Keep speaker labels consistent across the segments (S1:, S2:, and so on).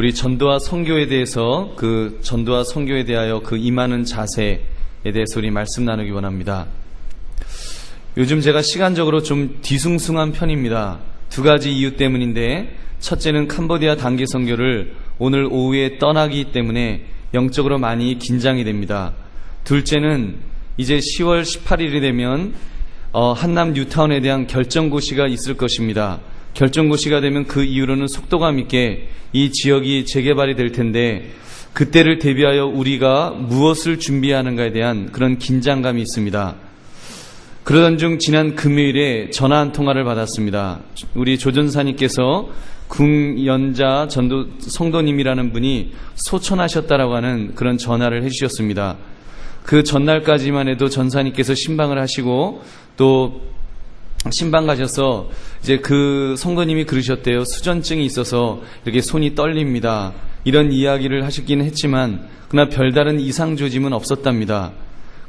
S1: 우리 전도와 선교에 대해서 전도와 선교에 대하여 임하는 자세에 대해서 우리 말씀 나누기 원합니다. 요즘 제가 시간적으로 좀 뒤숭숭한 편입니다. 두 가지 이유 때문인데, 첫째는 캄보디아 단기 선교를 오늘 오후에 떠나기 때문에 영적으로 많이 긴장이 됩니다. 둘째는 이제 10월 18일이 되면 한남 뉴타운에 대한 결정고시가 있을 것입니다. 결정고시가 되면 그 이후로는 속도감 있게 이 지역이 재개발이 될 텐데, 그때를 대비하여 우리가 무엇을 준비하는가에 대한 그런 긴장감이 있습니다. 그러던 중 지난 금요일에 전화 한 통화를 받았습니다. 우리 조전사님께서 궁연자 전도 성도님이라는 분이 소천하셨다라고 하는 그런 전화를 해주셨습니다. 그 전날까지만 해도 전사님께서 신방을 하시고 또 신방 가셔서 이제 그 성도님이 그러셨대요. 수전증이 있어서 이렇게 손이 떨립니다. 이런 이야기를 하시긴 했지만 그러나 별다른 이상 조짐은 없었답니다.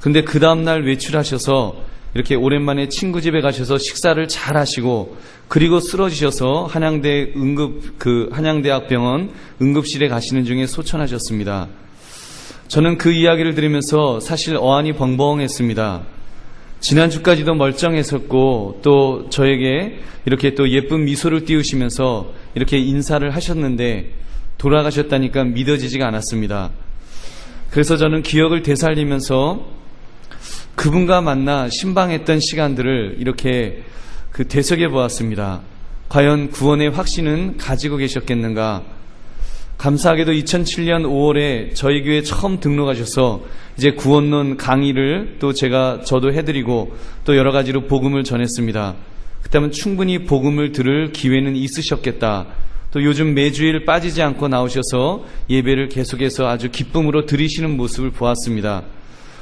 S1: 근데 그 다음날 외출하셔서 이렇게 오랜만에 친구 집에 가셔서 식사를 잘 하시고 그리고 쓰러지셔서 한양대학병원 응급실에 가시는 중에 소천하셨습니다. 저는 그 이야기를 들으면서 사실 어안이 벙벙했습니다. 지난주까지도 멀쩡했었고 또 저에게 이렇게 또 예쁜 미소를 띄우시면서 이렇게 인사를 하셨는데 돌아가셨다니까 믿어지지가 않았습니다. 그래서 저는 기억을 되살리면서 그분과 만나 신방했던 시간들을 이렇게 되새겨 보았습니다. 과연 구원의 확신은 가지고 계셨겠는가? 감사하게도 2007년 5월에 저희 교회 처음 등록하셔서 이제 구원론 강의를 또 저도 해드리고 또 여러 가지로 복음을 전했습니다. 그때면 충분히 복음을 들을 기회는 있으셨겠다. 또 요즘 매주일 빠지지 않고 나오셔서 예배를 계속해서 아주 기쁨으로 드리시는 모습을 보았습니다.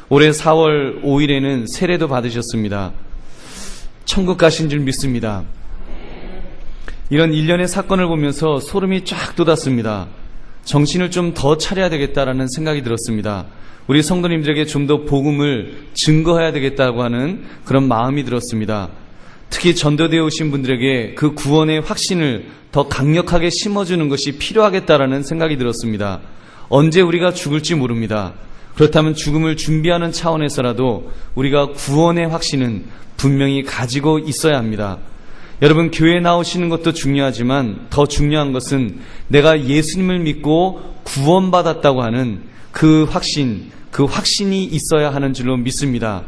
S1: 올해 4월 5일에는 세례도 받으셨습니다. 천국 가신 줄 믿습니다. 이런 일련의 사건을 보면서 소름이 쫙 돋았습니다. 정신을 좀 더 차려야 되겠다라는 생각이 들었습니다. 우리 성도님들에게 좀 더 복음을 증거해야 되겠다고 하는 그런 마음이 들었습니다. 특히 전도되어 오신 분들에게 그 구원의 확신을 더 강력하게 심어주는 것이 필요하겠다라는 생각이 들었습니다. 언제 우리가 죽을지 모릅니다. 그렇다면 죽음을 준비하는 차원에서라도 우리가 구원의 확신은 분명히 가지고 있어야 합니다. 여러분, 교회에 나오시는 것도 중요하지만 더 중요한 것은 내가 예수님을 믿고 구원받았다고 하는 그 확신이 있어야 하는 줄로 믿습니다.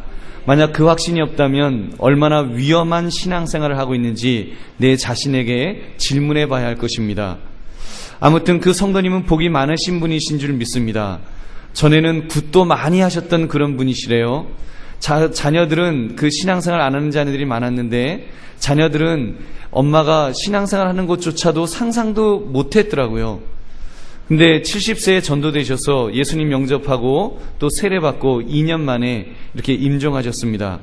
S1: 만약 그 확신이 없다면 얼마나 위험한 신앙생활을 하고 있는지 내 자신에게 질문해 봐야 할 것입니다. 아무튼 그 성도님은 복이 많으신 분이신 줄 믿습니다. 전에는 굿도 많이 하셨던 그런 분이시래요. 자녀들은 그 신앙생활 안 하는 자녀들이 많았는데 자녀들은 엄마가 신앙생활 하는 것조차도 상상도 못했더라고요. 근데 70세에 전도되셔서 예수님 영접하고 또 세례받고 2년 만에 이렇게 임종하셨습니다.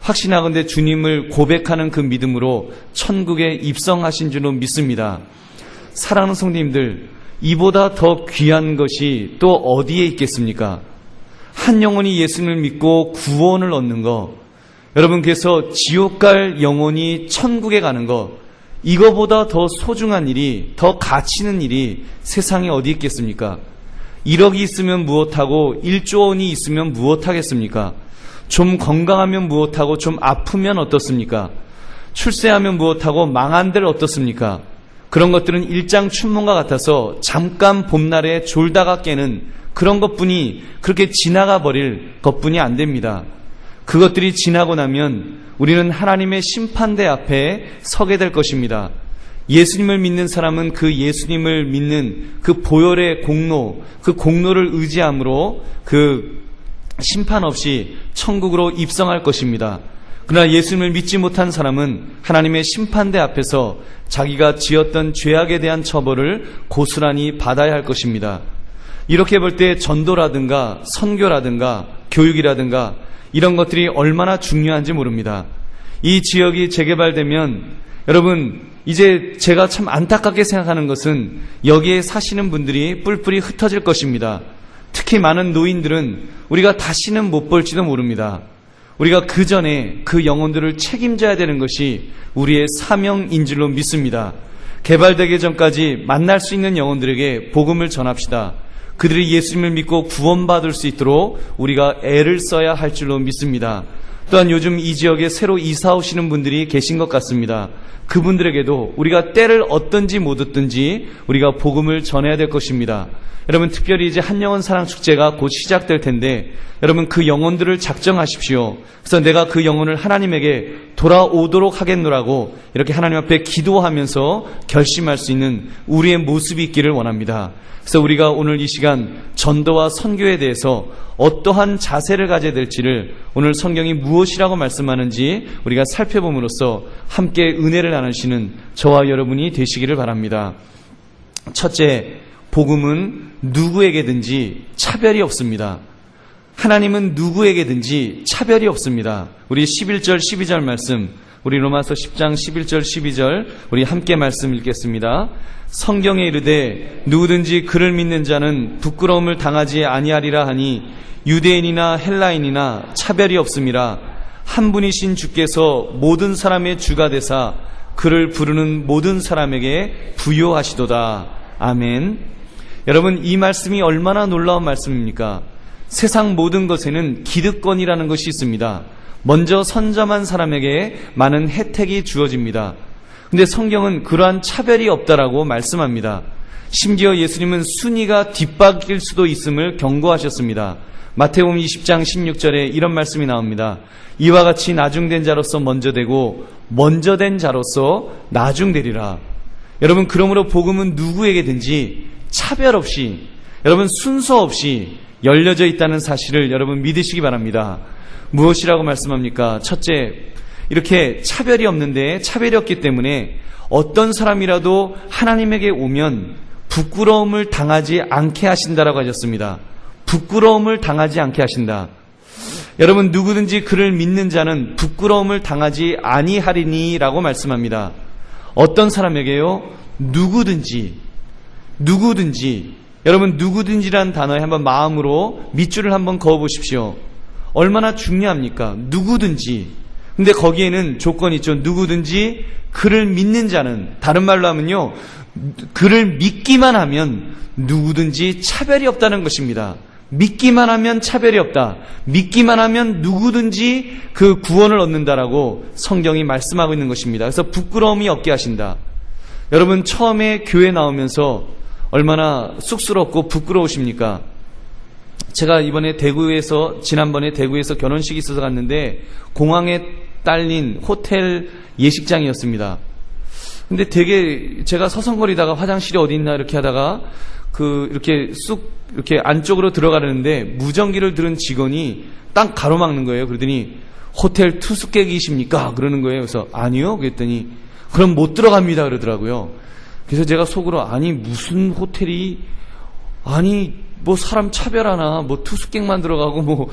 S1: 확신하건대 주님을 고백하는 그 믿음으로 천국에 입성하신 줄로 믿습니다. 사랑하는 성도님들, 이보다 더 귀한 것이 또 어디에 있겠습니까? 한 영혼이 예수님을 믿고 구원을 얻는 것, 여러분, 그래서 지옥 갈 영혼이 천국에 가는 것, 이거보다 더 소중한 일이, 더 가치 있는 일이 세상에 어디 있겠습니까? 1억이 있으면 무엇하고 1조 원이 있으면 무엇하겠습니까? 좀 건강하면 무엇하고 좀 아프면 어떻습니까? 출세하면 무엇하고 망한들 어떻습니까? 그런 것들은 일장춘몽과 같아서 잠깐 봄날에 졸다가 깨는 그런 것뿐이, 그렇게 지나가 버릴 것뿐이 안 됩니다. 그것들이 지나고 나면 우리는 하나님의 심판대 앞에 서게 될 것입니다. 예수님을 믿는 사람은 그 예수님을 믿는 그 보혈의 공로, 그 공로를 의지함으로 그 심판 없이 천국으로 입성할 것입니다. 그러나 예수님을 믿지 못한 사람은 하나님의 심판대 앞에서 자기가 지었던 죄악에 대한 처벌을 고스란히 받아야 할 것입니다. 이렇게 볼 때 전도라든가 선교라든가 교육이라든가 이런 것들이 얼마나 중요한지 모릅니다. 이 지역이 재개발되면 여러분, 이제 제가 참 안타깝게 생각하는 것은 여기에 사시는 분들이 뿔뿔이 흩어질 것입니다. 특히 많은 노인들은 우리가 다시는 못 볼지도 모릅니다. 우리가 그 전에 그 영혼들을 책임져야 되는 것이 우리의 사명인 줄로 믿습니다. 개발되기 전까지 만날 수 있는 영혼들에게 복음을 전합시다. 그들이 예수님을 믿고 구원받을 수 있도록 우리가 애를 써야 할 줄로 믿습니다. 또한 요즘 이 지역에 새로 이사 오시는 분들이 계신 것 같습니다. 그분들에게도 우리가 때를 얻든지 못 얻든지 우리가 복음을 전해야 될 것입니다. 여러분, 특별히 이제 한영혼 사랑축제가 곧 시작될 텐데 여러분, 그 영혼들을 작정하십시오. 그래서 내가 그 영혼을 하나님에게 돌아오도록 하겠노라고 이렇게 하나님 앞에 기도하면서 결심할 수 있는 우리의 모습이 있기를 원합니다. 그래서 우리가 오늘 이 시간 전도와 선교에 대해서 어떠한 자세를 가져야 될지를 오늘 성경이 무엇이라고 말씀하는지 우리가 살펴봄으로써 함께 은혜를 나누시는 저와 여러분이 되시기를 바랍니다. 첫째, 복음은 누구에게든지 차별이 없습니다. 하나님은 누구에게든지 차별이 없습니다. 우리 11절 12절 말씀, 우리 로마서 10장 11절 12절 우리 함께 말씀 읽겠습니다. 성경에 이르되 누구든지 그를 믿는 자는 부끄러움을 당하지 아니하리라 하니 유대인이나 헬라인이나 차별이 없음이라. 한 분이신 주께서 모든 사람의 주가 되사 그를 부르는 모든 사람에게 부요하시도다. 아멘. 여러분, 이 말씀이 얼마나 놀라운 말씀입니까? 세상 모든 것에는 기득권이라는 것이 있습니다. 먼저 선점한 사람에게 많은 혜택이 주어집니다. 근데 성경은 그러한 차별이 없다라고 말씀합니다. 심지어 예수님은 순위가 뒷바뀔 수도 있음을 경고하셨습니다. 마태복음 20장 16절에 이런 말씀이 나옵니다. 이와 같이 나중된 자로서 먼저 되고 먼저 된 자로서 나중되리라. 여러분, 그러므로 복음은 누구에게든지 차별 없이, 여러분 순서 없이 열려져 있다는 사실을 여러분 믿으시기 바랍니다. 무엇이라고 말씀합니까? 첫째, 이렇게 차별이 없는데 차별이 없기 때문에 어떤 사람이라도 하나님에게 오면 부끄러움을 당하지 않게 하신다라고 하셨습니다. 부끄러움을 당하지 않게 하신다. 여러분, 누구든지 그를 믿는 자는 부끄러움을 당하지 아니하리니라고 말씀합니다. 어떤 사람에게요? 누구든지. 여러분, 누구든지란 단어에 한번 마음으로 밑줄을 한번 그어보십시오. 얼마나 중요합니까? 누구든지. 근데 거기에는 조건이 있죠. 누구든지 그를 믿는 자는, 다른 말로 하면요, 그를 믿기만 하면 누구든지 차별이 없다는 것입니다. 믿기만 하면 차별이 없다. 믿기만 하면 누구든지 그 구원을 얻는다라고 성경이 말씀하고 있는 것입니다. 그래서 부끄러움이 없게 하신다. 여러분, 처음에 교회 나오면서 얼마나 쑥스럽고 부끄러우십니까? 제가 지난번에 대구에서 결혼식이 있어서 갔는데 공항에 딸린 호텔 예식장이었습니다. 근데 되게 제가 서성거리다가 화장실이 어디 있나 이렇게 하다가 이렇게 안쪽으로 들어가려는데 무전기를 들은 직원이 딱 가로막는 거예요. 그러더니 호텔 투숙객이십니까? 그러는 거예요. 그래서 아니요. 그랬더니 그럼 못 들어갑니다. 그러더라고요. 그래서 제가 속으로 아니 무슨 호텔이 뭐 사람 차별하나 뭐 투숙객만 들어가고 뭐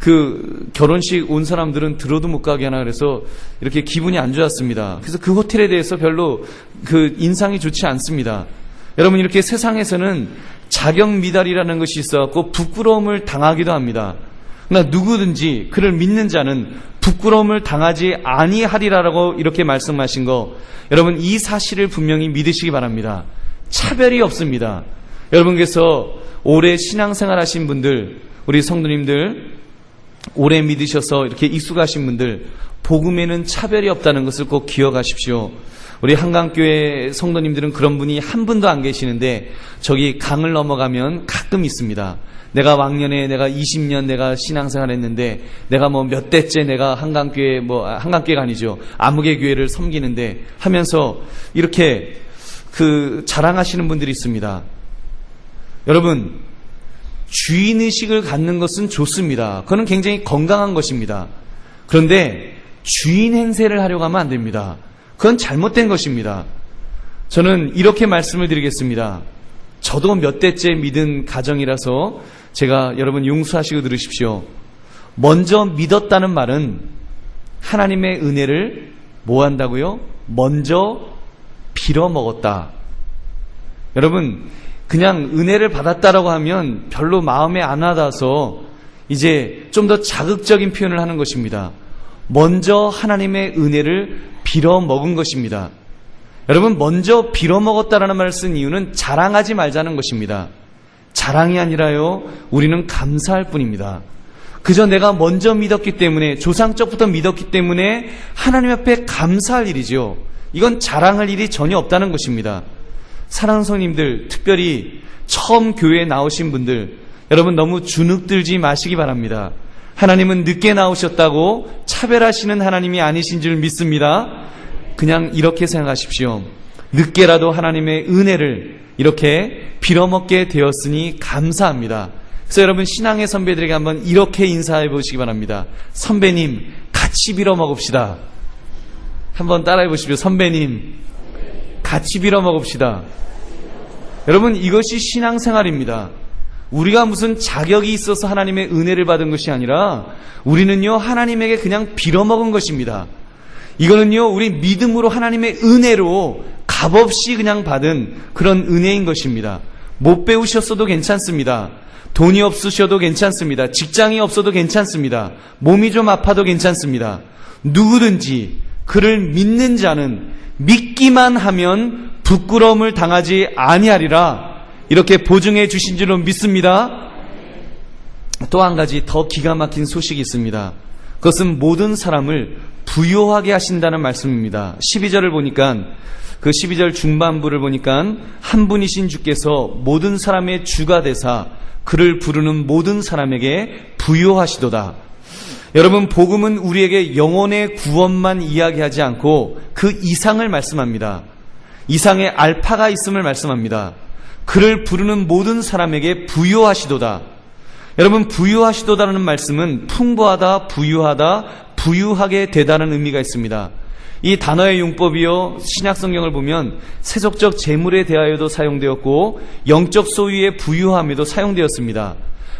S1: 그 결혼식 온 사람들은 들어도 못 가게 하나 그래서 이렇게 기분이 안 좋았습니다. 그래서 그 호텔에 대해서 별로 그 인상이 좋지 않습니다. 여러분, 이렇게 세상에서는 자격 미달이라는 것이 있어갖고 부끄러움을 당하기도 합니다. 그러나 누구든지 그를 믿는 자는 부끄러움을 당하지 아니하리라라고 이렇게 말씀하신 거, 여러분 이 사실을 분명히 믿으시기 바랍니다. 차별이 없습니다. 여러분께서 오래 신앙생활 하신 분들, 우리 성도님들 오래 믿으셔서 이렇게 익숙하신 분들, 복음에는 차별이 없다는 것을 꼭 기억하십시오. 우리 한강교회 성도님들은 그런 분이 한 분도 안 계시는데 저기 강을 넘어가면 가끔 있습니다. 내가 왕년에 내가 20년 내가 신앙생활 했는데 내가 뭐 몇 대째 내가 한강교회가 아니죠. 아무개 교회를 섬기는데 하면서 이렇게 자랑하시는 분들이 있습니다. 여러분, 주인의식을 갖는 것은 좋습니다. 그건 굉장히 건강한 것입니다. 그런데 주인 행세를 하려고 하면 안 됩니다. 그건 잘못된 것입니다. 저는 이렇게 말씀을 드리겠습니다. 저도 몇 대째 믿은 가정이라서 제가 여러분 용서하시고 들으십시오. 먼저 믿었다는 말은 하나님의 은혜를 뭐 한다고요? 먼저 빌어먹었다. 여러분, 그냥 은혜를 받았다라고 하면 별로 마음에 안 와닿아서 이제 좀 더 자극적인 표현을 하는 것입니다. 먼저 하나님의 은혜를 빌어먹은 것입니다. 여러분, 먼저 빌어먹었다라는 말을 쓴 이유는 자랑하지 말자는 것입니다. 자랑이 아니라요, 우리는 감사할 뿐입니다. 그저 내가 먼저 믿었기 때문에, 조상적부터 믿었기 때문에 하나님 앞에 감사할 일이죠. 이건 자랑할 일이 전혀 없다는 것입니다. 사랑하는 성님들, 특별히 처음 교회에 나오신 분들, 여러분 너무 주눅들지 마시기 바랍니다. 하나님은 늦게 나오셨다고 차별하시는 하나님이 아니신 줄 믿습니다. 그냥 이렇게 생각하십시오. 늦게라도 하나님의 은혜를 이렇게 빌어먹게 되었으니 감사합니다. 그래서 여러분, 신앙의 선배들에게 한번 이렇게 인사해 보시기 바랍니다. 선배님, 같이 빌어먹읍시다. 한번 따라해 보십시오. 선배님, 같이 빌어먹읍시다. 여러분, 이것이 신앙생활입니다. 우리가 무슨 자격이 있어서 하나님의 은혜를 받은 것이 아니라 우리는요, 하나님에게 그냥 빌어먹은 것입니다. 이거는요, 우리 믿음으로 하나님의 은혜로 값없이 그냥 받은 그런 은혜인 것입니다. 못 배우셨어도 괜찮습니다. 돈이 없으셔도 괜찮습니다. 직장이 없어도 괜찮습니다. 몸이 좀 아파도 괜찮습니다. 누구든지 그를 믿는 자는 믿기만 하면 부끄러움을 당하지 아니하리라, 이렇게 보증해 주신 줄로 믿습니다. 또 한 가지 더 기가 막힌 소식이 있습니다. 그것은 모든 사람을 부요하게 하신다는 말씀입니다. 12절을 보니까, 그 12절 중반부를 보니까 한 분이신 주께서 모든 사람의 주가 되사 그를 부르는 모든 사람에게 부요하시도다. 여러분, 복음은 우리에게 영혼의 구원만 이야기하지 않고 그 이상을 말씀합니다. 이상의 알파가 있음을 말씀합니다. 그를 부르는 모든 사람에게 부요하시도다. 여러분, 부유하시도다라는 말씀은 풍부하다, 부유하다, 부유하게 되다는 의미가 있습니다. 이 단어의 용법이요, 신약성경을 보면 세속적 재물에 대하여도 사용되었고 영적 소유의 부유함에도 사용되었습니다.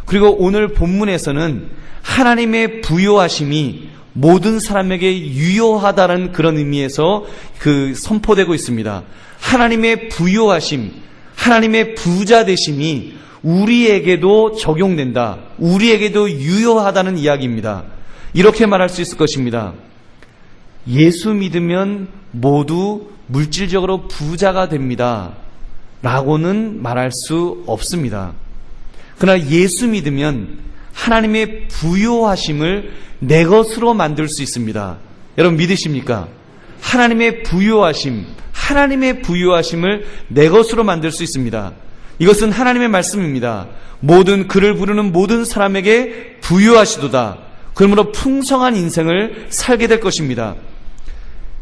S1: 그리고 오늘 본문에서는 하나님의 부요하심이 모든 사람에게 유효하다는 그런 의미에서 선포되고 있습니다. 하나님의 부요하심, 하나님의 부자 되심이 우리에게도 적용된다, 우리에게도 유효하다는 이야기입니다. 이렇게 말할 수 있을 것입니다. 예수 믿으면 모두 물질적으로 부자가 됩니다 라고는 말할 수 없습니다. 그러나 예수 믿으면 하나님의 부요하심을 내 것으로 만들 수 있습니다. 여러분 믿으십니까? 하나님의 부요하심, 하나님의 부요하심을 내 것으로 만들 수 있습니다. 이것은 하나님의 말씀입니다. 모든 그를 부르는 모든 사람에게 부요하시도다. 그러므로 풍성한 인생을 살게 될 것입니다.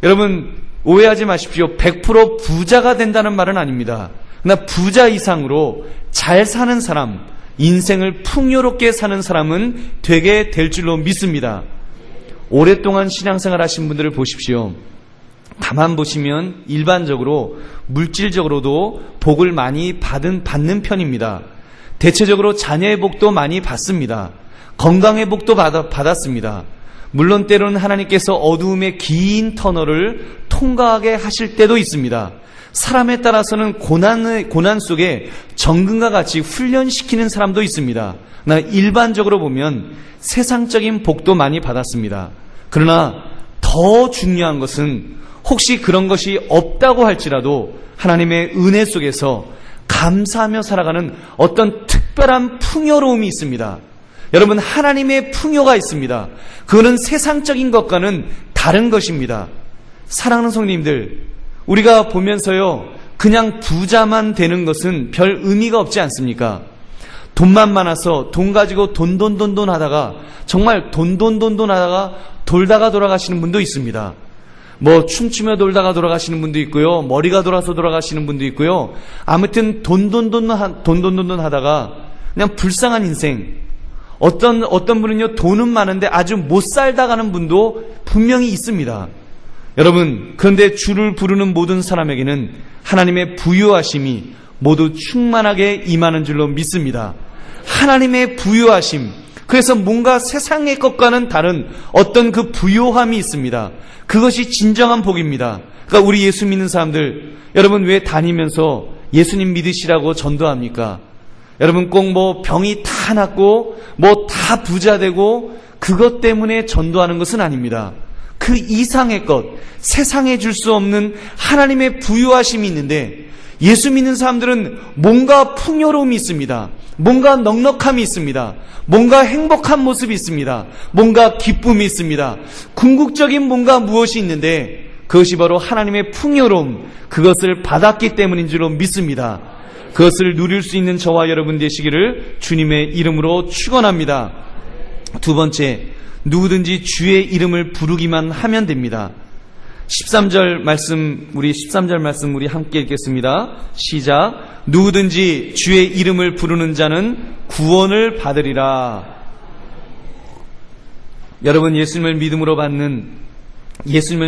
S1: 여러분 오해하지 마십시오. 100% 부자가 된다는 말은 아닙니다. 그러나 부자 이상으로 잘 사는 사람, 인생을 풍요롭게 사는 사람은 되게 될 줄로 믿습니다. 오랫동안 신앙생활 하신 분들을 보십시오. 가만 보시면 일반적으로 물질적으로도 복을 많이 받는 편입니다. 대체적으로 자녀의 복도 많이 받습니다. 건강의 복도 받았습니다. 물론 때로는 하나님께서 어두움의 긴 터널을 통과하게 하실 때도 있습니다. 사람에 따라서는 고난 속에 정금과 같이 훈련시키는 사람도 있습니다. 그러나 일반적으로 보면 세상적인 복도 많이 받았습니다. 그러나 더 중요한 것은 혹시 그런 것이 없다고 할지라도 하나님의 은혜 속에서 감사하며 살아가는 어떤 특별한 풍요로움이 있습니다. 여러분 하나님의 풍요가 있습니다. 그거는 세상적인 것과는 다른 것입니다. 사랑하는 성도님들, 우리가 보면서요 그냥 부자만 되는 것은 별 의미가 없지 않습니까? 돈만 많아서 돈 가지고 돈 하다가 정말 돈 하다가 돌다가 돌아가시는 분도 있습니다. 뭐 춤추며 돌다가 돌아가시는 분도 있고요, 머리가 돌아서 돌아가시는 분도 있고요. 아무튼 돈 하다가 그냥 불쌍한 인생. 어떤 분은요 돈은 많은데 아주 못 살다 가는 분도 분명히 있습니다. 여러분 그런데 주를 부르는 모든 사람에게는 하나님의 부요하심이 모두 충만하게 임하는 줄로 믿습니다. 하나님의 부요하심, 그래서 뭔가 세상의 것과는 다른 어떤 그 부요함이 있습니다. 그것이 진정한 복입니다. 그러니까 우리 예수 믿는 사람들, 여러분 왜 다니면서 예수님 믿으시라고 전도합니까? 여러분 꼭 뭐 병이 다 낫고 뭐 다 부자 되고 그것 때문에 전도하는 것은 아닙니다. 그 이상의 것, 세상에 줄 수 없는 하나님의 부유하심이 있는데 예수 믿는 사람들은 뭔가 풍요로움이 있습니다. 뭔가 넉넉함이 있습니다. 뭔가 행복한 모습이 있습니다. 뭔가 기쁨이 있습니다. 궁극적인 뭔가 무엇이 있는데 그것이 바로 하나님의 풍요로움, 그것을 받았기 때문인 줄로 믿습니다. 그것을 누릴 수 있는 저와 여러분 되시기를 주님의 이름으로 축원합니다. 두 번째, 누구든지 주의 이름을 부르기만 하면 됩니다. 13절 말씀 우리 함께 읽겠습니다. 시작. 누구든지 주의 이름을 부르는 자는 구원을 받으리라. 여러분, 예수님을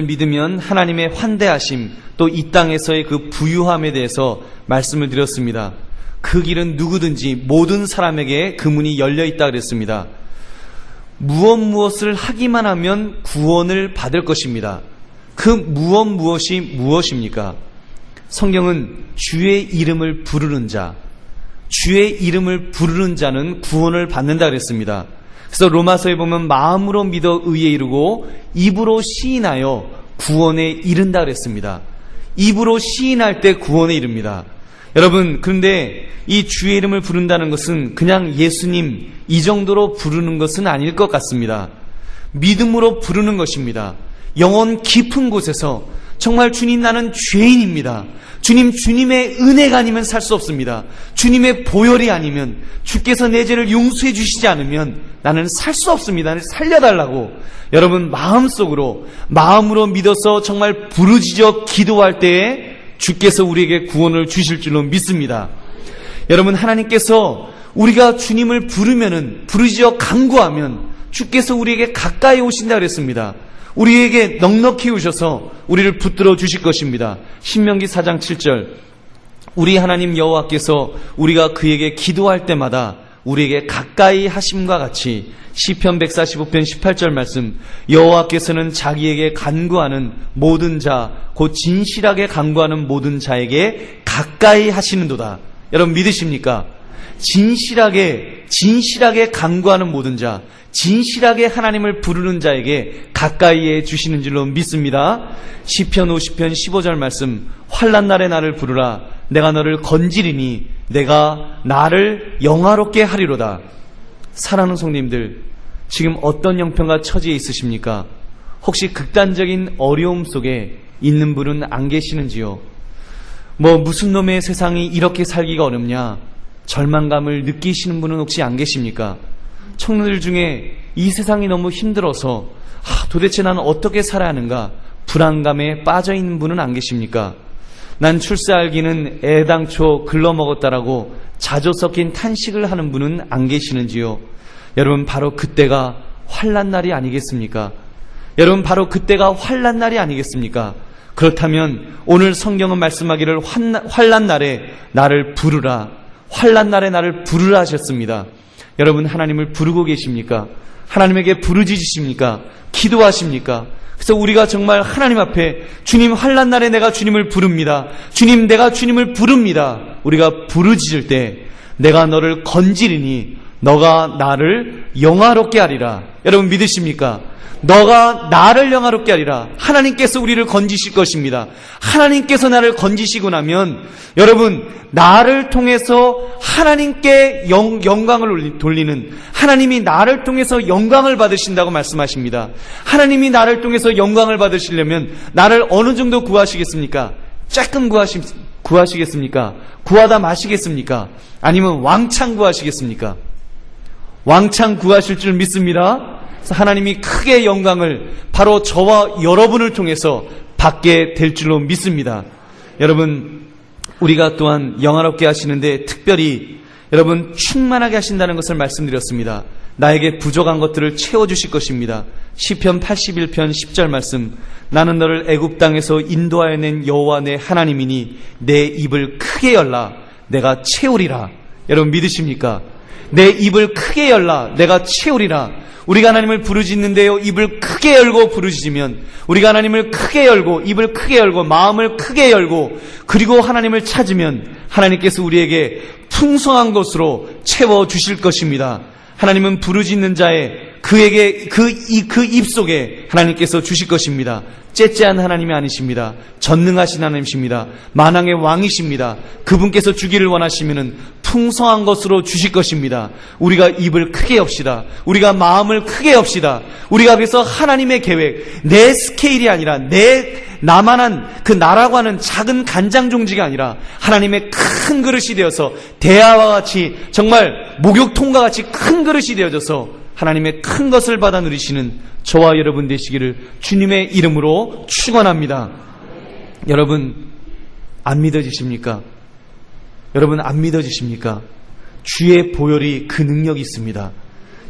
S1: 믿으면 하나님의 환대하심, 또 이 땅에서의 그 부유함에 대해서 말씀을 드렸습니다. 그 길은 누구든지 모든 사람에게 그 문이 열려 있다 그랬습니다. 무엇을 하기만 하면 구원을 받을 것입니다. 그 무엇이 무엇입니까? 성경은 주의 이름을 부르는 자는 구원을 받는다 그랬습니다. 그래서 로마서에 보면 마음으로 믿어 의에 이르고 입으로 시인하여 구원에 이른다 그랬습니다. 입으로 시인할 때 구원에 이릅니다. 여러분, 그런데 이 주의 이름을 부른다는 것은 그냥 예수님 이 정도로 부르는 것은 아닐 것 같습니다. 믿음으로 부르는 것입니다. 영혼 깊은 곳에서 정말 주님, 나는 죄인입니다. 주님의 은혜가 아니면 살 수 없습니다. 주님의 보혈이 아니면, 주께서 내 죄를 용서해 주시지 않으면 나는 살 수 없습니다. 나를 살려달라고 여러분 마음으로 믿어서 정말 부르짖어 기도할 때에 주께서 우리에게 구원을 주실 줄로 믿습니다. 여러분, 하나님께서 우리가 주님을 부르짖어 간구하면 주께서 우리에게 가까이 오신다 그랬습니다. 우리에게 넉넉히 오셔서 우리를 붙들어 주실 것입니다. 신명기 4장 7절, 우리 하나님 여호와께서 우리가 그에게 기도할 때마다 우리에게 가까이 하심과 같이 시편 145편 18절 말씀, 여호와께서는 자기에게 간구하는 모든 자, 곧 진실하게 간구하는 모든 자에게 가까이 하시는도다. 여러분, 믿으십니까? 진실하게 간구하는 모든 자, 진실하게 하나님을 부르는 자에게 가까이에 주시는 줄로 믿습니다. 시편 50편 15절 말씀, 환난 날에 나를 부르라. 내가 너를 건지리니 내가 나를 영화롭게 하리로다. 사랑하는 성도님들, 지금 어떤 형편과 처지에 있으십니까? 혹시 극단적인 어려움 속에 있는 분은 안 계시는지요? 무슨 놈의 세상이 이렇게 살기가 어렵냐? 절망감을 느끼시는 분은 혹시 안 계십니까? 청년들 중에 이 세상이 너무 힘들어서 도대체 나는 어떻게 살아야 하는가? 불안감에 빠져 있는 분은 안 계십니까? 난 출세알기는 애당초 글러먹었다라고 자조 섞인 탄식을 하는 분은 안 계시는지요? 여러분, 바로 그때가 환난 날이 아니겠습니까? 그렇다면 오늘 성경은 말씀하기를 환난 날에 나를 부르라, 환난 날에 나를 부르라 하셨습니다. 여러분, 하나님을 부르고 계십니까? 하나님에게 부르짖으십니까? 기도하십니까? 그래서 우리가 정말 하나님 앞에, 주님, 환난 날에 내가 주님을 부릅니다. 주님, 내가 주님을 부릅니다. 우리가 부르짖을 때 내가 너를 건지리니 너가 나를 영화롭게 하리라. 여러분, 믿으십니까? 너가 나를 영화롭게 하리라. 하나님께서 우리를 건지실 것입니다. 하나님께서 나를 건지시고 나면 여러분, 나를 통해서 하나님께 영광을 돌리는, 하나님이 나를 통해서 영광을 받으신다고 말씀하십니다. 하나님이 나를 통해서 영광을 받으시려면 나를 어느 정도 구하시겠습니까? 조금 구하시겠습니까? 구하다 마시겠습니까? 아니면 왕창 구하시겠습니까? 왕창 구하실 줄 믿습니다. 하나님이 크게 영광을 바로 저와 여러분을 통해서 받게 될 줄로 믿습니다. 여러분, 우리가 또한 영화롭게 하시는데 특별히 여러분 충만하게 하신다는 것을 말씀드렸습니다. 나에게 부족한 것들을 채워주실 것입니다. 시편 81편 10절 말씀, 나는 너를 애굽 땅에서 인도하여 낸 여호와 내 하나님이니 내 입을 크게 열라 내가 채우리라. 여러분, 믿으십니까? 내 입을 크게 열라 내가 채우리라. 우리가 하나님을 부르짖는데요, 입을 크게 열고 부르짖으면, 우리가 하나님을 크게 열고 입을 크게 열고 마음을 크게 열고 그리고 하나님을 찾으면 하나님께서 우리에게 풍성한 것으로 채워주실 것입니다. 하나님은 부르짖는 자의 그에게 그 입속에 하나님께서 주실 것입니다. 째째한 하나님이 아니십니다. 전능하신 하나님이십니다. 만왕의 왕이십니다. 그분께서 주기를 원하시면은 풍성한 것으로 주실 것입니다. 우리가 입을 크게 엽시다. 우리가 마음을 크게 엽시다. 우리가 그래서 하나님의 계획, 내 스케일이 아니라 나만한 그 나라고 하는 작은 간장종지가 아니라 하나님의 큰 그릇이 되어서 대야와 같이 정말 목욕통과 같이 큰 그릇이 되어져서 하나님의 큰 것을 받아 누리시는 저와 여러분 되시기를 주님의 이름으로 축원합니다. 여러분 안 믿어지십니까? 여러분 안 믿어지십니까? 주의 보혈이 그 능력이 있습니다.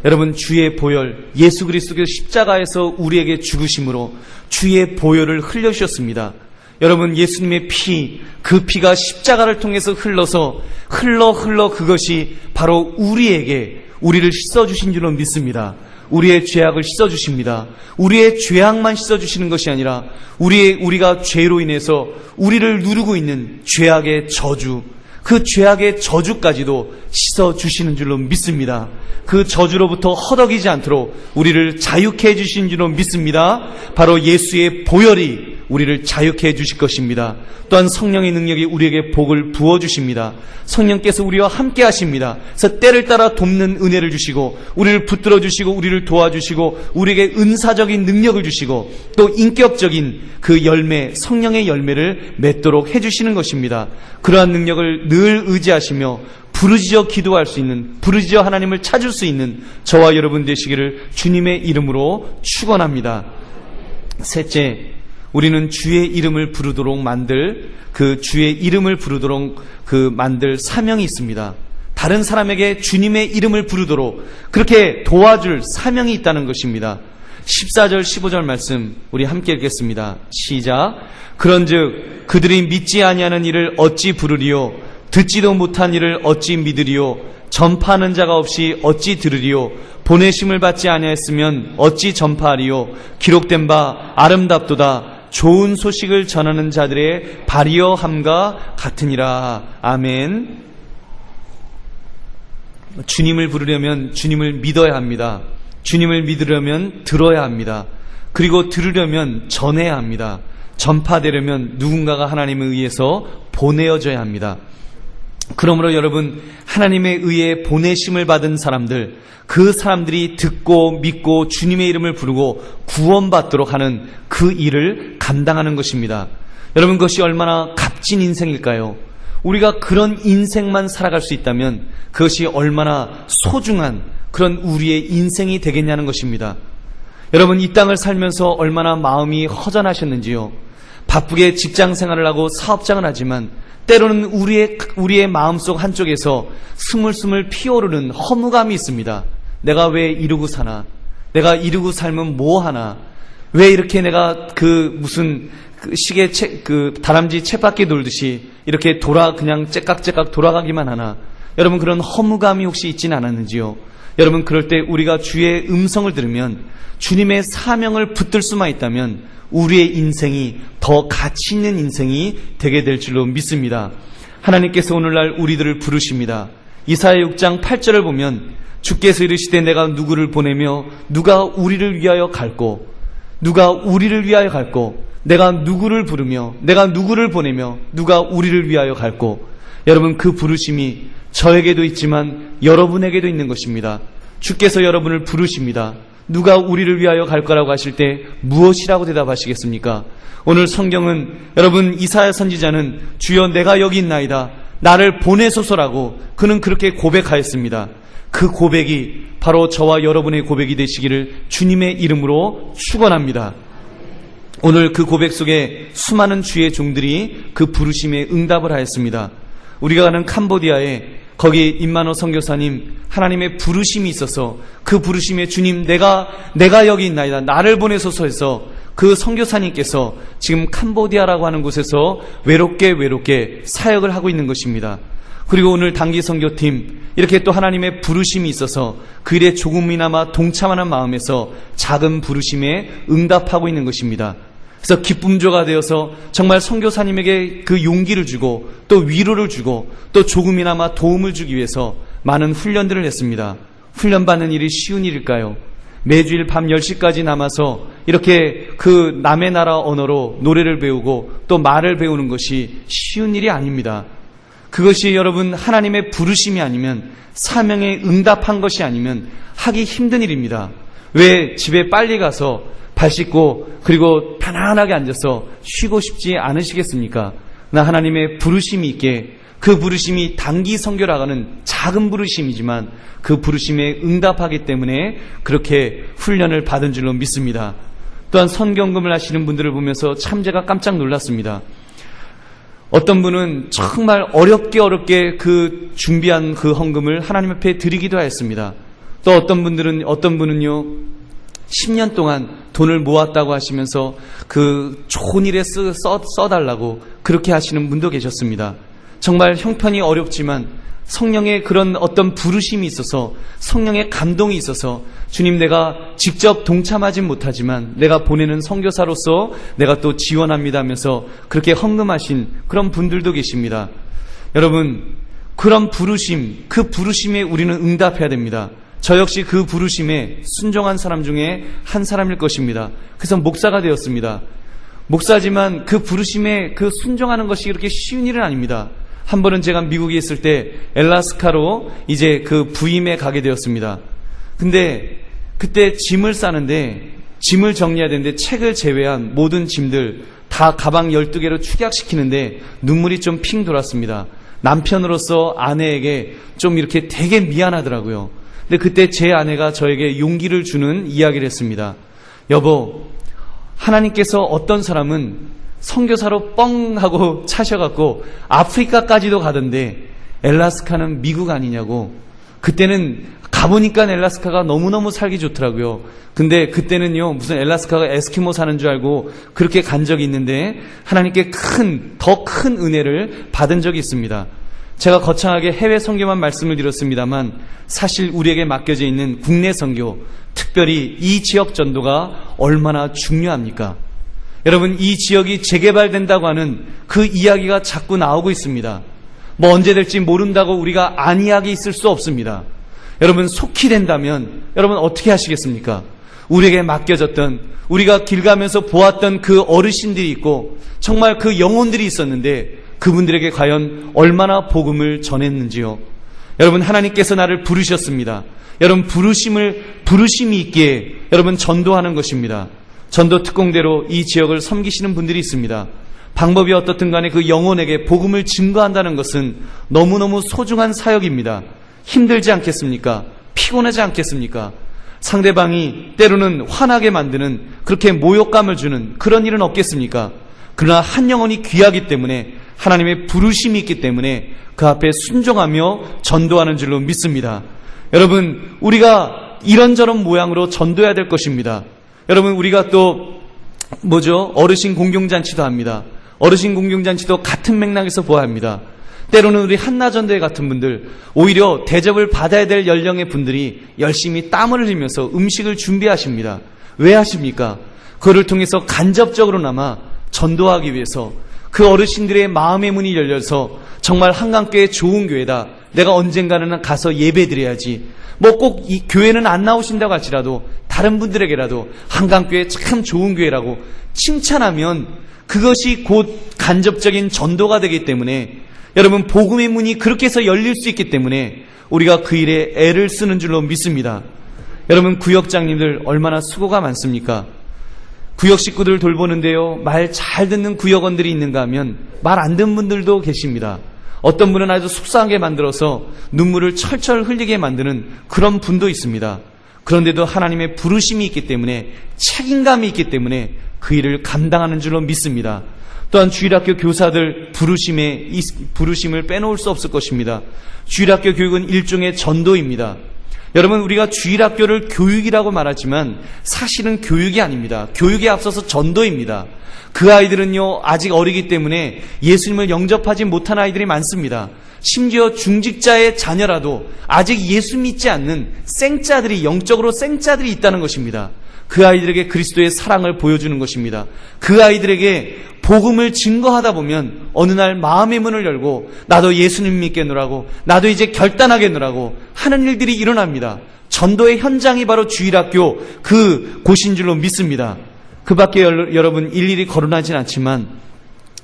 S1: 여러분 주의 보혈, 예수 그리스도께서 십자가에서 우리에게 죽으심으로 주의 보혈을 흘려주셨습니다. 여러분 예수님의 피, 그 피가 십자가를 통해서 흘러 그것이 바로 우리를 씻어주신 줄로 믿습니다. 우리의 죄악을 씻어주십니다. 우리의 죄악만 씻어주시는 것이 아니라 우리가 죄로 인해서 우리를 누르고 있는 죄악의 저주, 그 죄악의 저주까지도 씻어주시는 줄로 믿습니다. 그 저주로부터 허덕이지 않도록 우리를 자유케 해주신 줄로 믿습니다. 바로 예수의 보혈이 우리를 자유케 해주실 것입니다. 또한 성령의 능력이 우리에게 복을 부어주십니다. 성령께서 우리와 함께 하십니다. 그래서 때를 따라 돕는 은혜를 주시고 우리를 붙들어 주시고 우리를 도와주시고 우리에게 은사적인 능력을 주시고 또 인격적인 그 열매, 성령의 열매를 맺도록 해주시는 것입니다. 그러한 능력을 늘 의지하시며 부르짖어 기도할 수 있는, 부르짖어 하나님을 찾을 수 있는 저와 여러분 되시기를 주님의 이름으로 축원합니다. 셋째, 우리는 주의 이름을 부르도록 만들 사명이 있습니다. 다른 사람에게 주님의 이름을 부르도록 그렇게 도와줄 사명이 있다는 것입니다. 14절 15절 말씀 우리 함께 읽겠습니다. 시작. 그런즉 그들이 믿지 아니하는 일을 어찌 부르리요, 듣지도 못한 일을 어찌 믿으리요, 전파하는 자가 없이 어찌 들으리요, 보내심을 받지 아니하였으면 어찌 전파하리요. 기록된 바 아름답도다. 좋은 소식을 전하는 자들의 발이여함과 같으니라. 아멘. 주님을 부르려면 주님을 믿어야 합니다. 주님을 믿으려면 들어야 합니다. 그리고 들으려면 전해야 합니다. 전파되려면 누군가가 하나님에 의해서 보내어져야 합니다. 그러므로 여러분, 하나님에 의해 보내심을 받은 사람들, 그 사람들이 듣고 믿고 주님의 이름을 부르고 구원받도록 하는 그 일을 감당하는 것입니다. 여러분, 그것이 얼마나 값진 인생일까요? 우리가 그런 인생만 살아갈 수 있다면 그것이 얼마나 소중한 그런 우리의 인생이 되겠냐는 것입니다. 여러분, 이 땅을 살면서 얼마나 마음이 허전하셨는지요. 바쁘게 직장 생활을 하고 사업장을 하지만 때로는 우리의 마음속 한쪽에서 스물스물 피어오르는 허무감이 있습니다. 내가 왜 이러고 사나? 내가 이러고 살면 뭐 하나? 왜 이렇게 내가 무슨 시계 다람쥐 쳇바퀴 돌듯이 이렇게 그냥 째깍째깍 돌아가기만 하나? 여러분, 그런 허무감이 혹시 있진 않았는지요? 여러분, 그럴 때 우리가 주의 음성을 들으면, 주님의 사명을 붙들 수만 있다면 우리의 인생이 더 가치 있는 인생이 되게 될 줄로 믿습니다. 하나님께서 오늘날 우리들을 부르십니다. 이사야 6장 8절을 보면 주께서 이르시되 내가 누구를 보내며 누가 우리를 위하여 갈꼬, 누가 우리를 위하여 갈꼬, 내가 누구를 부르며 내가 누구를 보내며 누가 우리를 위하여 갈꼬. 여러분, 그 부르심이 저에게도 있지만 여러분에게도 있는 것입니다. 주께서 여러분을 부르십니다. 누가 우리를 위하여 갈 거라고 하실 때 무엇이라고 대답하시겠습니까? 오늘 성경은, 여러분, 이사야 선지자는 주여 내가 여기 있나이다, 나를 보내소서라고 그는 그렇게 고백하였습니다. 그 고백이 바로 저와 여러분의 고백이 되시기를 주님의 이름으로 축원합니다. 오늘 그 고백 속에 수많은 주의 종들이 그 부르심에 응답을 하였습니다. 우리가 가는 캄보디아에 거기 임만호 선교사님, 하나님의 부르심이 있어서 그 부르심에 주님 내가 여기 있나이다, 나를 보내소서 해서 그 선교사님께서 지금 캄보디아라고 하는 곳에서 외롭게 사역을 하고 있는 것입니다. 그리고 오늘 단기 선교팀, 이렇게 또 하나님의 부르심이 있어서 그 일에 조금이나마 동참하는 마음에서 작은 부르심에 응답하고 있는 것입니다. 그래서 기쁨조가 되어서 정말 선교사님에게 그 용기를 주고 또 위로를 주고 또 조금이나마 도움을 주기 위해서 많은 훈련들을 했습니다. 훈련받는 일이 쉬운 일일까요? 매주일 밤 10시까지 남아서 이렇게 그 남의 나라 언어로 노래를 배우고 또 말을 배우는 것이 쉬운 일이 아닙니다. 그것이 여러분 하나님의 부르심이 아니면, 사명에 응답한 것이 아니면 하기 힘든 일입니다. 왜 집에 빨리 가서 발 씻고 그리고 편안하게 앉아서 쉬고 싶지 않으시겠습니까? 나 하나님의 부르심이 있게, 그 부르심이 단기 선교라가는 작은 부르심이지만 그 부르심에 응답하기 때문에 그렇게 훈련을 받은 줄로 믿습니다. 또한 선경금을 하시는 분들을 보면서 참 제가 깜짝 놀랐습니다. 어떤 분은 정말 어렵게 그 준비한 그 헌금을 하나님 앞에 드리기도 하였습니다. 또 어떤 분은요 10년 동안 돈을 모았다고 하시면서 그 좋은 일에 써달라고 그렇게 하시는 분도 계셨습니다. 정말 형편이 어렵지만 성령의 그런 어떤 부르심이 있어서, 성령의 감동이 있어서, 주님 내가 직접 동참하진 못하지만 내가 보내는 선교사로서 내가 또 지원합니다 하면서 그렇게 헌금하신 그런 분들도 계십니다. 여러분, 그런 부르심, 그 부르심에 우리는 응답해야 됩니다. 저 역시 그 부르심에 순종한 사람 중에 한 사람일 것입니다. 그래서 목사가 되었습니다. 목사지만 그 부르심에 그 순종하는 것이 그렇게 쉬운 일은 아닙니다. 한 번은 제가 미국에 있을 때 엘라스카로 이제 그 부임에 가게 되었습니다. 근데 그때 짐을 싸는데, 짐을 정리해야 되는데 책을 제외한 모든 짐들 다 가방 12개로 축약시키는데 눈물이 좀 핑 돌았습니다. 남편으로서 아내에게 좀 이렇게 되게 미안하더라고요. 근데 그때 제 아내가 저에게 용기를 주는 이야기를 했습니다. 여보, 하나님께서 어떤 사람은 선교사로 뻥 하고 차셔갖고 아프리카까지도 가던데 엘라스카는 미국 아니냐고. 그때는 가보니까 엘라스카가 너무너무 살기 좋더라고요. 근데 그때는요 무슨 엘라스카가 에스키모 사는 줄 알고 그렇게 간 적이 있는데 하나님께 더 큰 은혜를 받은 적이 있습니다. 제가 거창하게 해외 선교만 말씀을 드렸습니다만 사실 우리에게 맡겨져 있는 국내 선교, 특별히 이 지역 전도가 얼마나 중요합니까? 여러분, 이 지역이 재개발된다고 하는 그 이야기가 자꾸 나오고 있습니다. 뭐 언제 될지 모른다고 우리가 안이하게 있을 수 없습니다. 여러분, 속히 된다면 여러분 어떻게 하시겠습니까? 우리에게 맡겨졌던, 우리가 길 가면서 보았던 그 어르신들이 있고 정말 그 영혼들이 있었는데 그분들에게 과연 얼마나 복음을 전했는지요. 여러분, 하나님께서 나를 부르셨습니다. 여러분, 부르심이 있기에 여러분 전도하는 것입니다. 전도 특공대로 이 지역을 섬기시는 분들이 있습니다. 방법이 어떻든 간에 그 영혼에게 복음을 증거한다는 것은 너무너무 소중한 사역입니다. 힘들지 않겠습니까? 피곤하지 않겠습니까? 상대방이 때로는 화나게 만드는, 그렇게 모욕감을 주는 그런 일은 없겠습니까? 그러나 한 영혼이 귀하기 때문에, 하나님의 부르심이 있기 때문에 그 앞에 순종하며 전도하는 줄로 믿습니다. 여러분, 우리가 이런저런 모양으로 전도해야 될 것입니다. 여러분, 우리가 또 어르신 공경잔치도 합니다. 어르신 공경잔치도 같은 맥락에서 보아야 합니다. 때로는 우리 한나전도회 같은 분들, 오히려 대접을 받아야 될 연령의 분들이 열심히 땀을 흘리면서 음식을 준비하십니다. 왜 하십니까? 그를 통해서 간접적으로나마 전도하기 위해서, 그 어르신들의 마음의 문이 열려서 정말 한강교회 좋은 교회다, 내가 언젠가는 가서 예배드려야지, 뭐 꼭 이 교회는 안 나오신다고 할지라도 다른 분들에게라도 한강교회 참 좋은 교회라고 칭찬하면 그것이 곧 간접적인 전도가 되기 때문에, 여러분, 복음의 문이 그렇게 해서 열릴 수 있기 때문에 우리가 그 일에 애를 쓰는 줄로 믿습니다. 여러분, 구역장님들 얼마나 수고가 많습니까? 구역 식구들 돌보는데요, 말 잘 듣는 구역원들이 있는가 하면 말 안 듣는 분들도 계십니다. 어떤 분은 아주 속상하게 만들어서 눈물을 철철 흘리게 만드는 그런 분도 있습니다. 그런데도 하나님의 부르심이 있기 때문에, 책임감이 있기 때문에 그 일을 감당하는 줄로 믿습니다. 또한 주일학교 교사들 부르심을 빼놓을 수 없을 것입니다. 주일학교 교육은 일종의 전도입니다. 여러분, 우리가 주일학교를 교육이라고 말하지만 사실은 교육이 아닙니다. 교육에 앞서서 전도입니다. 그 아이들은요, 아직 어리기 때문에 예수님을 영접하지 못한 아이들이 많습니다. 심지어 중직자의 자녀라도 아직 예수 믿지 않는 생자들이, 영적으로 생자들이 있다는 것입니다. 그 아이들에게 그리스도의 사랑을 보여주는 것입니다. 그 아이들에게 복음을 증거하다 보면 어느 날 마음의 문을 열고 나도 예수님 믿겠노라고, 나도 이제 결단하겠노라고 하는 일들이 일어납니다. 전도의 현장이 바로 주일학교 그 곳인 줄로 믿습니다. 그 밖에 여러분 일일이 거론하진 않지만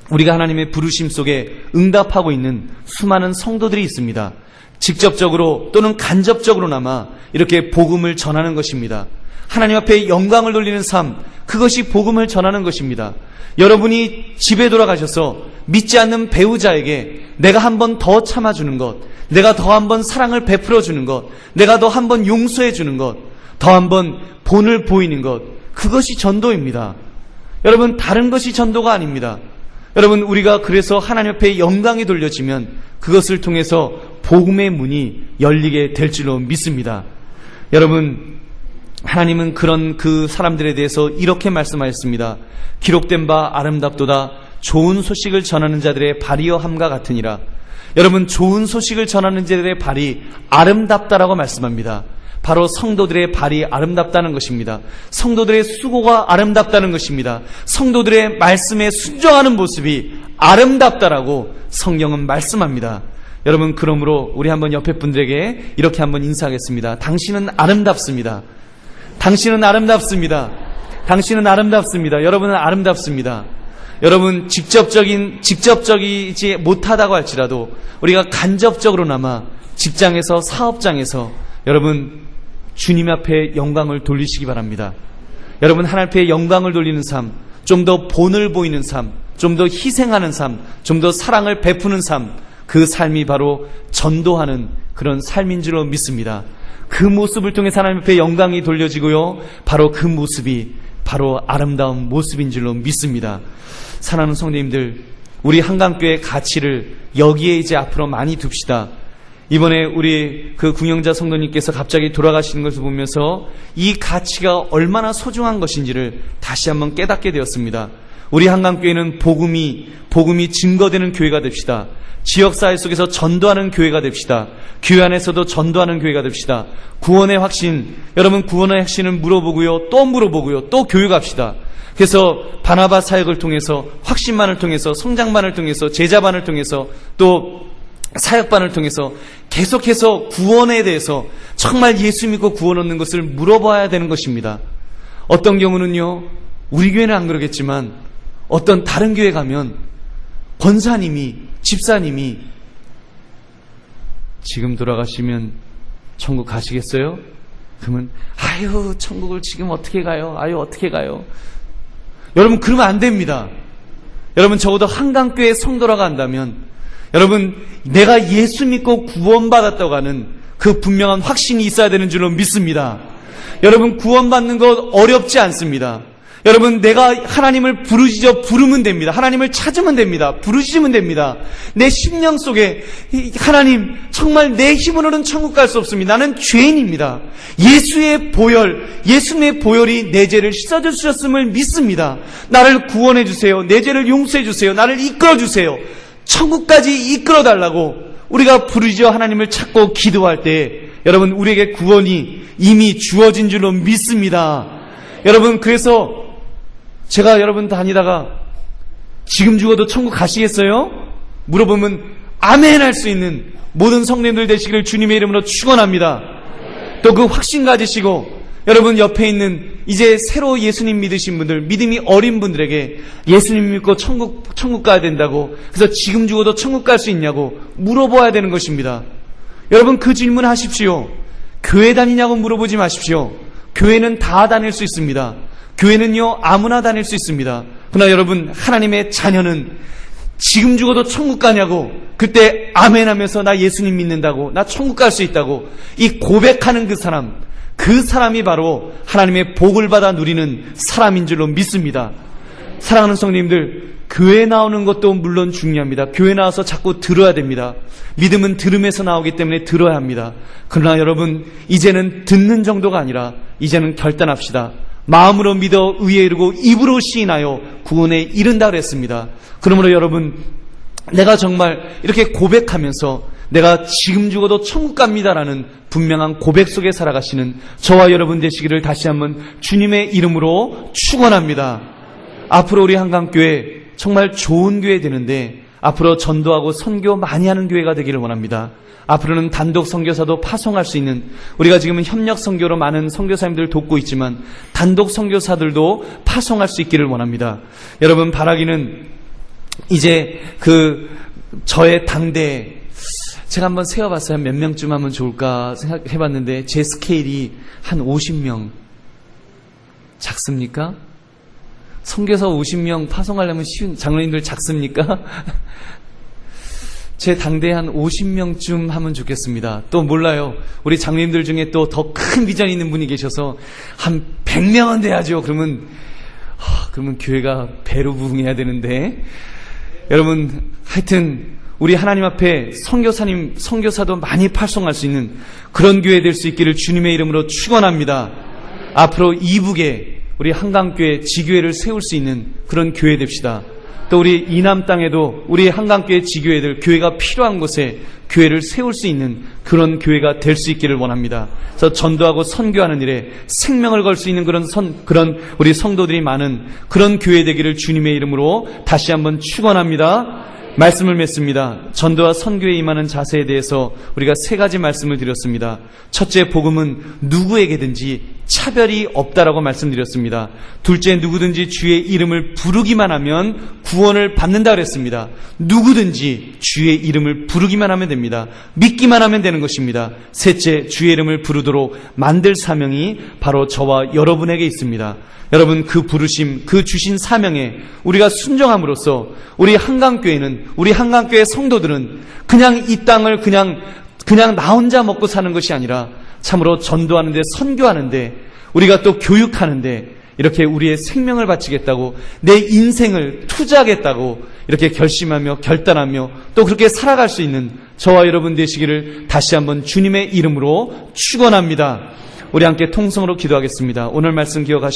S1: 우리가 하나님의 부르심 속에 응답하고 있는 수많은 성도들이 있습니다. 직접적으로 또는 간접적으로나마 이렇게 복음을 전하는 것입니다. 하나님 앞에 영광을 돌리는 삶, 그것이 복음을 전하는 것입니다. 여러분이 집에 돌아가셔서 믿지 않는 배우자에게 내가 한 번 더 참아주는 것, 내가 더 한 번 사랑을 베풀어 주는 것, 내가 더 한 번 용서해 주는 것, 더 한 번 본을 보이는 것, 그것이 전도입니다. 여러분, 다른 것이 전도가 아닙니다. 여러분, 우리가 그래서 하나님 앞에 영광이 돌려지면 그것을 통해서 복음의 문이 열리게 될 줄로 믿습니다. 여러분, 하나님은 그런 그 사람들에 대해서 이렇게 말씀하셨습니다. 기록된 바 아름답도다. 좋은 소식을 전하는 자들의 발이여 함과 같으니라. 여러분, 좋은 소식을 전하는 자들의 발이 아름답다라고 말씀합니다. 바로 성도들의 발이 아름답다는 것입니다. 성도들의 수고가 아름답다는 것입니다. 성도들의 말씀에 순종하는 모습이 아름답다라고 성경은 말씀합니다. 여러분, 그러므로 우리 한번 옆에 분들에게 이렇게 한번 인사하겠습니다. 당신은 아름답습니다. 당신은 아름답습니다. 당신은 아름답습니다. 여러분은 아름답습니다. 여러분, 직접적이지 못하다고 할지라도 우리가 간접적으로나마 직장에서, 사업장에서 여러분 주님 앞에 영광을 돌리시기 바랍니다. 여러분, 하나님 앞에 영광을 돌리는 삶, 좀 더 본을 보이는 삶, 좀 더 희생하는 삶, 좀 더 사랑을 베푸는 삶, 그 삶이 바로 전도하는 그런 삶인 줄로 믿습니다. 그 모습을 통해서 하나님 앞에 영광이 돌려지고요, 바로 그 모습이 바로 아름다운 모습인 줄로 믿습니다. 사랑하는 성도님들, 우리 한강교회 가치를 여기에 이제 앞으로 많이 둡시다. 이번에 우리 그 궁영자 성도님께서 갑자기 돌아가시는 것을 보면서 이 가치가 얼마나 소중한 것인지를 다시 한번 깨닫게 되었습니다. 우리 한강교회는 복음이 증거되는 교회가 됩시다. 지역사회 속에서 전도하는 교회가 됩시다. 교회 안에서도 전도하는 교회가 됩시다. 구원의 확신, 여러분 구원의 확신을 물어보고요, 또 물어보고요, 또 교육합시다. 그래서 바나바 사역을 통해서, 확신반을 통해서, 성장반을 통해서, 제자반을 통해서, 또 사역반을 통해서 계속해서 구원에 대해서 정말 예수 믿고 구원 얻는 것을 물어봐야 되는 것입니다. 어떤 경우는요, 우리 교회는 안 그러겠지만 어떤 다른 교회 가면 권사님이, 집사님이 지금 돌아가시면 천국 가시겠어요? 그러면 아유, 천국을 지금 어떻게 가요? 아유, 어떻게 가요? 여러분, 그러면 안 됩니다. 여러분, 적어도 한강교회 성도라고 한다면 여러분, 내가 예수 믿고 구원받았다고 하는 그 분명한 확신이 있어야 되는 줄로 믿습니다. 여러분, 구원받는 것 어렵지 않습니다. 여러분, 내가 하나님을 부르면 됩니다. 하나님을 찾으면 됩니다. 부르시면 됩니다. 내 심령 속에 하나님, 정말 내 힘으로는 천국 갈 수 없습니다. 나는 죄인입니다. 예수님의 보혈이 내 죄를 씻어주셨음을 믿습니다. 나를 구원해 주세요. 내 죄를 용서해 주세요. 나를 이끌어 주세요. 천국까지 이끌어달라고 우리가 부르짖어 하나님을 찾고 기도할 때 여러분, 우리에게 구원이 이미 주어진 줄로 믿습니다. 여러분, 그래서 제가 여러분 다니다가 지금 죽어도 천국 가시겠어요? 물어보면 아멘 할 수 있는 모든 성도님들 되시기를 주님의 이름으로 축원합니다. 또 그 확신 가지시고 여러분 옆에 있는 이제 새로 예수님 믿으신 분들, 믿음이 어린 분들에게 예수님 믿고 천국 가야 된다고, 그래서 지금 죽어도 천국 갈 수 있냐고 물어봐야 되는 것입니다. 여러분, 그 질문 하십시오. 교회 다니냐고 물어보지 마십시오. 교회는 다 다닐 수 있습니다. 교회는요, 아무나 다닐 수 있습니다. 그러나 여러분, 하나님의 자녀는 지금 죽어도 천국 가냐고, 그때 아멘 하면서 나 예수님 믿는다고, 나 천국 갈 수 있다고 이 고백하는 그 사람이 바로 하나님의 복을 받아 누리는 사람인 줄로 믿습니다. 사랑하는 성도님들, 교회 나오는 것도 물론 중요합니다. 교회 나와서 자꾸 들어야 됩니다. 믿음은 들음에서 나오기 때문에 들어야 합니다. 그러나 여러분, 이제는 듣는 정도가 아니라 이제는 결단합시다. 마음으로 믿어 의에 이르고 입으로 시인하여 구원에 이른다 그랬습니다. 그러므로 여러분, 내가 정말 이렇게 고백하면서 내가 지금 죽어도 천국 갑니다라는 분명한 고백 속에 살아가시는 저와 여러분 되시기를 다시 한번 주님의 이름으로 축원합니다. 앞으로 우리 한강교회 정말 좋은 교회 되는데 앞으로 전도하고 선교 많이 하는 교회가 되기를 원합니다. 앞으로는 단독 선교사도 파송할 수 있는, 우리가 지금은 협력 선교로 많은 선교사님들을 돕고 있지만 단독 선교사들도 파송할 수 있기를 원합니다. 여러분, 바라기는 이제 저의 당대, 제가 한번 세어봤어요. 몇 명쯤 하면 좋을까 생각해봤는데 제 스케일이 한 50명. 작습니까? 선교사 50명 파송하려면 쉬운, 장로님들 작습니까? 제 당대에 한 50명쯤 하면 좋겠습니다. 또 몰라요. 우리 장로님들 중에 또 더 큰 비전이 있는 분이 계셔서 한 100명은 돼야죠. 그러면 교회가 배로 부흥해야 되는데. 여러분, 하여튼 우리 하나님 앞에 선교사도 많이 팔송할 수 있는 그런 교회 될 수 있기를 주님의 이름으로 축원합니다. 앞으로 이북에 우리 한강교회 지교회를 세울 수 있는 그런 교회 됩시다. 또 우리 이남 땅에도 우리 한강교회 지교회들, 교회가 필요한 곳에 교회를 세울 수 있는 그런 교회가 될 수 있기를 원합니다. 그래서 전도하고 선교하는 일에 생명을 걸 수 있는 그런 우리 성도들이 많은 그런 교회 되기를 주님의 이름으로 다시 한번 축원합니다. 말씀을 맺습니다. 전도와 선교에 임하는 자세에 대해서 우리가 3가지 말씀을 드렸습니다. 첫째, 복음은 누구에게든지 차별이 없다라고 말씀드렸습니다. 둘째, 누구든지 주의 이름을 부르기만 하면 구원을 받는다 그랬습니다. 누구든지 주의 이름을 부르기만 하면 됩니다. 믿기만 하면 되는 것입니다. 셋째, 주의 이름을 부르도록 만들 사명이 바로 저와 여러분에게 있습니다. 여러분, 그 부르심, 그 주신 사명에 우리가 순종함으로써 우리 한강교회는, 우리 한강교회 성도들은 그냥 이 땅을 그냥 나 혼자 먹고 사는 것이 아니라 참으로 전도하는데, 선교하는데, 우리가 또 교육하는데 이렇게 우리의 생명을 바치겠다고, 내 인생을 투자하겠다고 이렇게 결심하며 결단하며 또 그렇게 살아갈 수 있는 저와 여러분 되시기를 다시 한번 주님의 이름으로 축원합니다. 우리 함께 통성으로 기도하겠습니다. 오늘 말씀 기억하시고